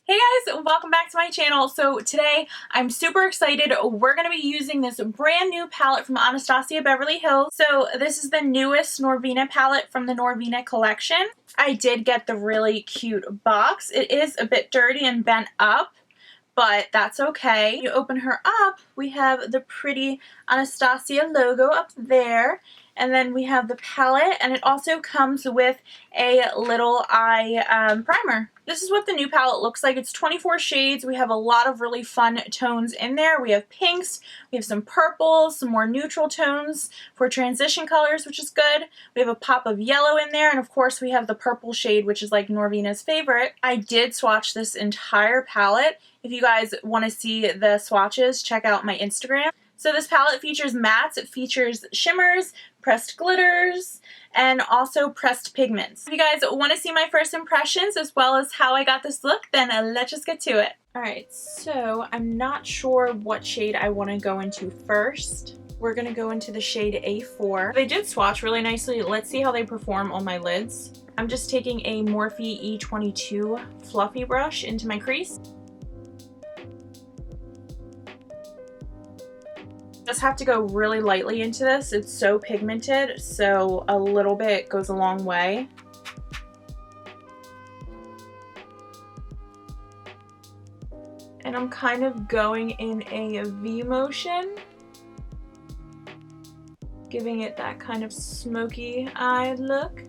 Hey guys, welcome back to my channel. So today I'm super excited. We're going to be using this brand new palette from Anastasia Beverly Hills. So this is the newest Norvina palette from the Norvina collection. I did get the really cute box. It is a bit dirty and bent up, but that's okay. You open her up, we have the pretty Anastasia logo up there. And then we have the palette, and it also comes with a little eye primer. This is what the new palette looks like. It's 24 shades. We have a lot of really fun tones in there. We have pinks, we have some purples, some more neutral tones for transition colors, which is good. We have a pop of yellow in there, and of course we have the purple shade, which is like Norvina's favorite. I did swatch this entire palette. If you guys want to see the swatches, check out my Instagram. So this palette features mattes, it features shimmers, pressed glitters, and also pressed pigments. If you guys want to see my first impressions as well as how I got this look, then let's just get to it. Alright, so I'm not sure what shade I want to go into first. We're going to go into the shade A4. They did swatch really nicely. Let's see how they perform on my lids. I'm just taking a Morphe E22 fluffy brush into my crease. Just have to go really lightly into this. It's so pigmented, so a little bit goes a long way. And I'm kind of going in a V motion, giving it that kind of smoky eye look.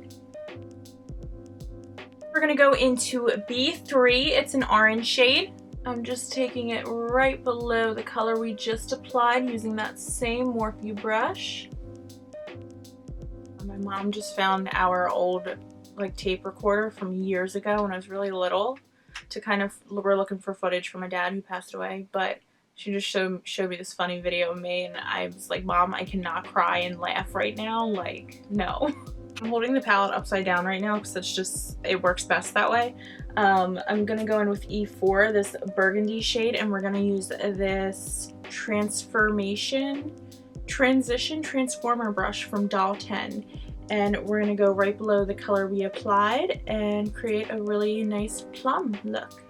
We're gonna go into B3. It's an orange shade. I'm just taking it right below the color we just applied using that same Morphe brush. My mom just found our old tape recorder from years ago when I was really little. We're looking for footage for my dad who passed away, but she just showed me this funny video of me, and I was like, Mom, I cannot cry and laugh right now, like, no. I'm holding the palette upside down right now because it works best that way. I'm gonna go in with E4, this burgundy shade, and we're gonna use this transition transformer brush from Doll 10. And we're gonna go right below the color we applied and create a really nice plum look.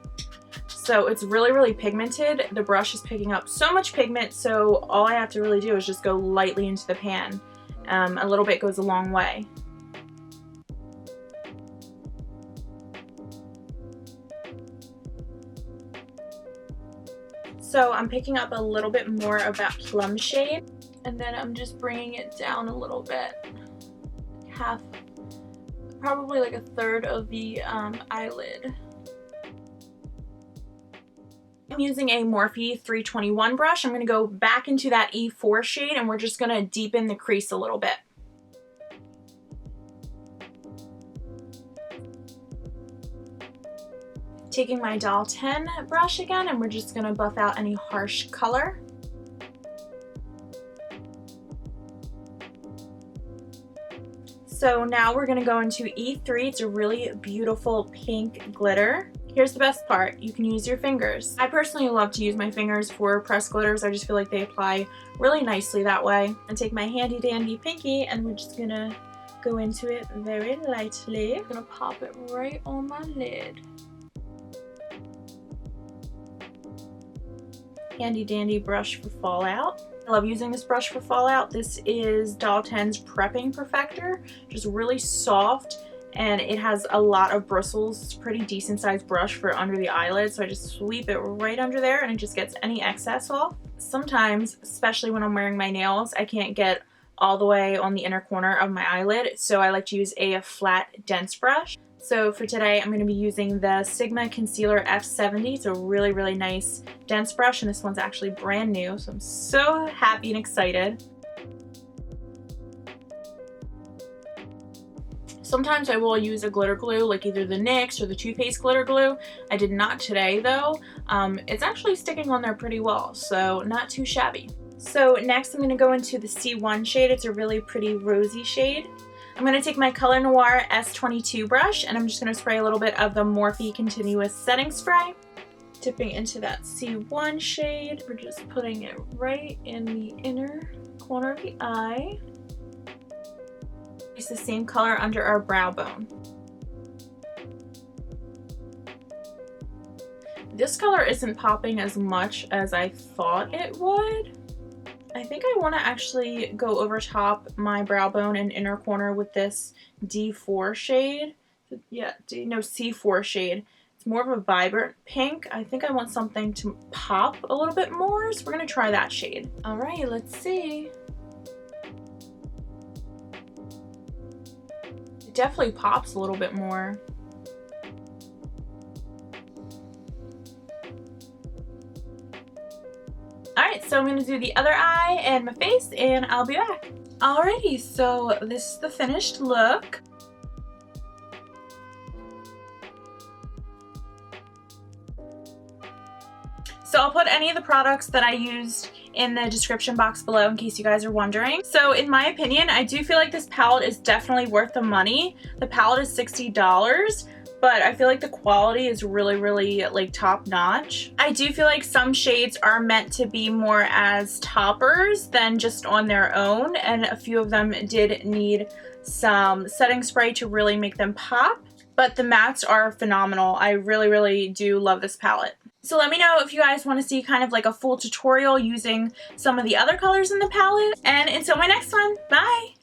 So it's really, really pigmented. The brush is picking up so much pigment, so all I have to really do is just go lightly into the pan. A little bit goes a long way. So I'm picking up a little bit more of that plum shade, and then I'm just bringing it down a little bit. Probably like a third of the eyelid. I'm using a Morphe 321 brush. I'm going to go back into that E4 shade, and we're just going to deepen the crease a little bit. Taking my Doll 10 brush again, and we're just going to buff out any harsh color. So now we're going to go into E3. It's a really beautiful pink glitter. Here's the best part. You can use your fingers. I personally love to use my fingers for pressed glitters. I just feel like they apply really nicely that way. And take my handy dandy pinky, and we're just going to go into it very lightly. I'm going to pop it right on my lid. Handy dandy brush for fallout. I love using this brush for fallout. This is Doll 10's Prepping Perfector. Just really soft, and it has a lot of bristles. It's a pretty decent sized brush for under the eyelid, so I just sweep it right under there and it just gets any excess off. Sometimes, especially when I'm wearing my nails, I can't get all the way on the inner corner of my eyelid, so I like to use a flat, dense brush. So for today, I'm going to be using the Sigma Concealer F70. It's a really, really nice dense brush, and this one's actually brand new, so I'm so happy and excited. Sometimes I will use a glitter glue, like either the NYX or the Too Faced glitter glue. I did not today though. It's actually sticking on there pretty well, so not too shabby. So next I'm going to go into the C1 shade. It's a really pretty rosy shade. I'm going to take my Color Noir S22 brush, and I'm just going to spray a little bit of the Morphe Continuous Setting Spray. Dipping into that C1 shade, we're just putting it right in the inner corner of the eye. Use the same color under our brow bone. This color isn't popping as much as I thought it would. I think I want to actually go over top my brow bone and inner corner with this D4 shade. Yeah, C4 shade. It's more of a vibrant pink. I think I want something to pop a little bit more, so we're going to try that shade. All right, let's see. It definitely pops a little bit more. Alright, so I'm going to do the other eye and my face, and I'll be back. Alrighty, so this is the finished look. So I'll put any of the products that I used in the description box below in case you guys are wondering. So in my opinion, I do feel like this palette is definitely worth the money. The palette is $60. But I feel like the quality is really like top notch. I do feel like some shades are meant to be more as toppers than just on their own, and a few of them did need some setting spray to really make them pop. But the mattes are phenomenal. I really do love this palette. So let me know if you guys want to see kind of like a full tutorial using some of the other colors in the palette. And until my next one, bye!